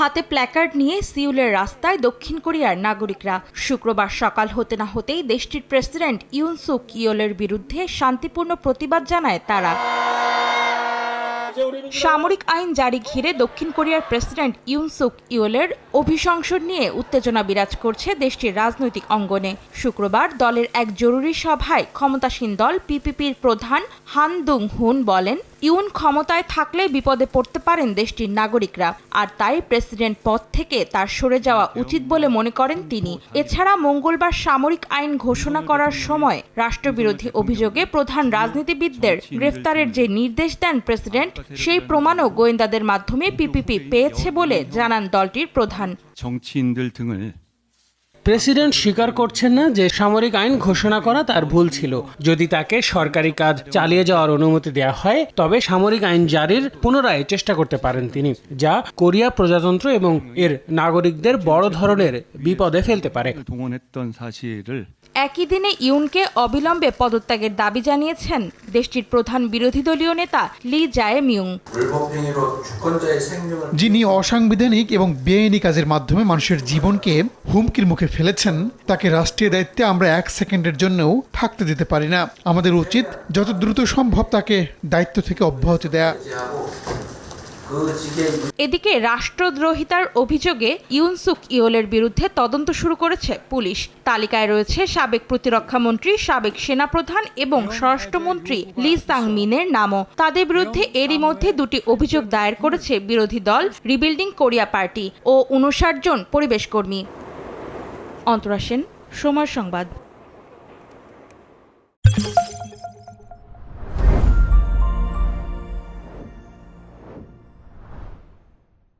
হাতে প্ল্যাকার্ড নিয়ে সিউলের রাস্তায় দক্ষিণ কোরিয়ার নাগরিকরা। শুক্রবার সকাল হতে না হতেই দেশটির প্রেসিডেন্ট ইউন সুক ইয়োলের বিরুদ্ধে শান্তিপূর্ণ প্রতিবাদ জানায় তারা। সামরিক আইন জারি ঘিরে দক্ষিণ কোরিয়ার প্রেসিডেন্ট ইউন সুক ইয়োলের অভিশংসন নিয়ে উত্তেজনা বিরাজ করছে দেশটির রাজনৈতিক অঙ্গনে। শুক্রবার দলের এক জরুরি সভায় ক্ষমতাসীন দল পিপিপির প্রধান হান দুং হুন বলেন, ইউন ক্ষমতায় থাকলে বিপদে পড়তে পারেন দেশটির নাগরিকরা, আর তাই প্রেসিডেন্ট পদ থেকে তার সরে যাওয়া উচিত বলে মনে করেন তিনি। এছাড়া মঙ্গলবার সামরিক আইন ঘোষণা করার সময় রাষ্ট্রবিরোধী অভিযোগে প্রধান রাজনীতিবিদদের গ্রেফতারের যে নির্দেশ দেন প্রেসিডেন্ট, সেই প্রমাণও গোয়েন্দাদের মাধ্যমে পিপিপি পেয়েছে বলে জানান দলটির প্রধান। প্রেসিডেন্ট স্বীকার করছেন না যে সামরিক আইন ঘোষণা করা তার ভুল ছিল। যদি তাকে সরকারি কাজ চালিয়ে যাওয়ার অনুমতি দেওয়া হয় তবে সামরিক আইন জারির পুনরায় চেষ্টা করতে পারেন তিনি, যা কোরিয়া প্রজাতন্ত্র এবং এর নাগরিকদের বড় ধরনের বিপদে ফেলতে পারে। একই দিনে ইউনকে অবিলম্বে পদত্যাগের দাবি জানিয়েছেন দেশটির প্রধান বিরোধী দলীয় নেতা লি জায়ে মিউং। যিনি অসাংবিধানিক এবং বেআইনি কাজের মাধ্যমে মানুষের জীবনকে হুমকির মুখে ফেলেছেন, তাকে রাষ্ট্রীয় দায়িত্বে আমরা 1 সেকেন্ডের জন্যও থাকতে দিতে পারি না। আমাদের উচিত যত দ্রুত সম্ভব তাকে দায়িত্ব থেকে অব্যাহতি দেয়া। এদিকে রাষ্ট্রদ্রোহিতার অভিযোগে ইউন সুক ইয়োলের বিরুদ্ধে তদন্ত শুরু করেছে পুলিশ। তালিকায় রয়েছে সাবেক প্রতিরক্ষা মন্ত্রী, সাবেক সেনাপ্রধান এবং স্বরাষ্ট্রমন্ত্রী লি সাং মিনের নামও। তাদের বিরুদ্ধে এরই মধ্যে 2টি অভিযোগ দায়ের করেছে বিরোধী দল রিবিল্ডিং কোরিয়া পার্টি ও 59 জন পরিবেশ কর্মী। অন্তরা সেন, সময় সংবাদ।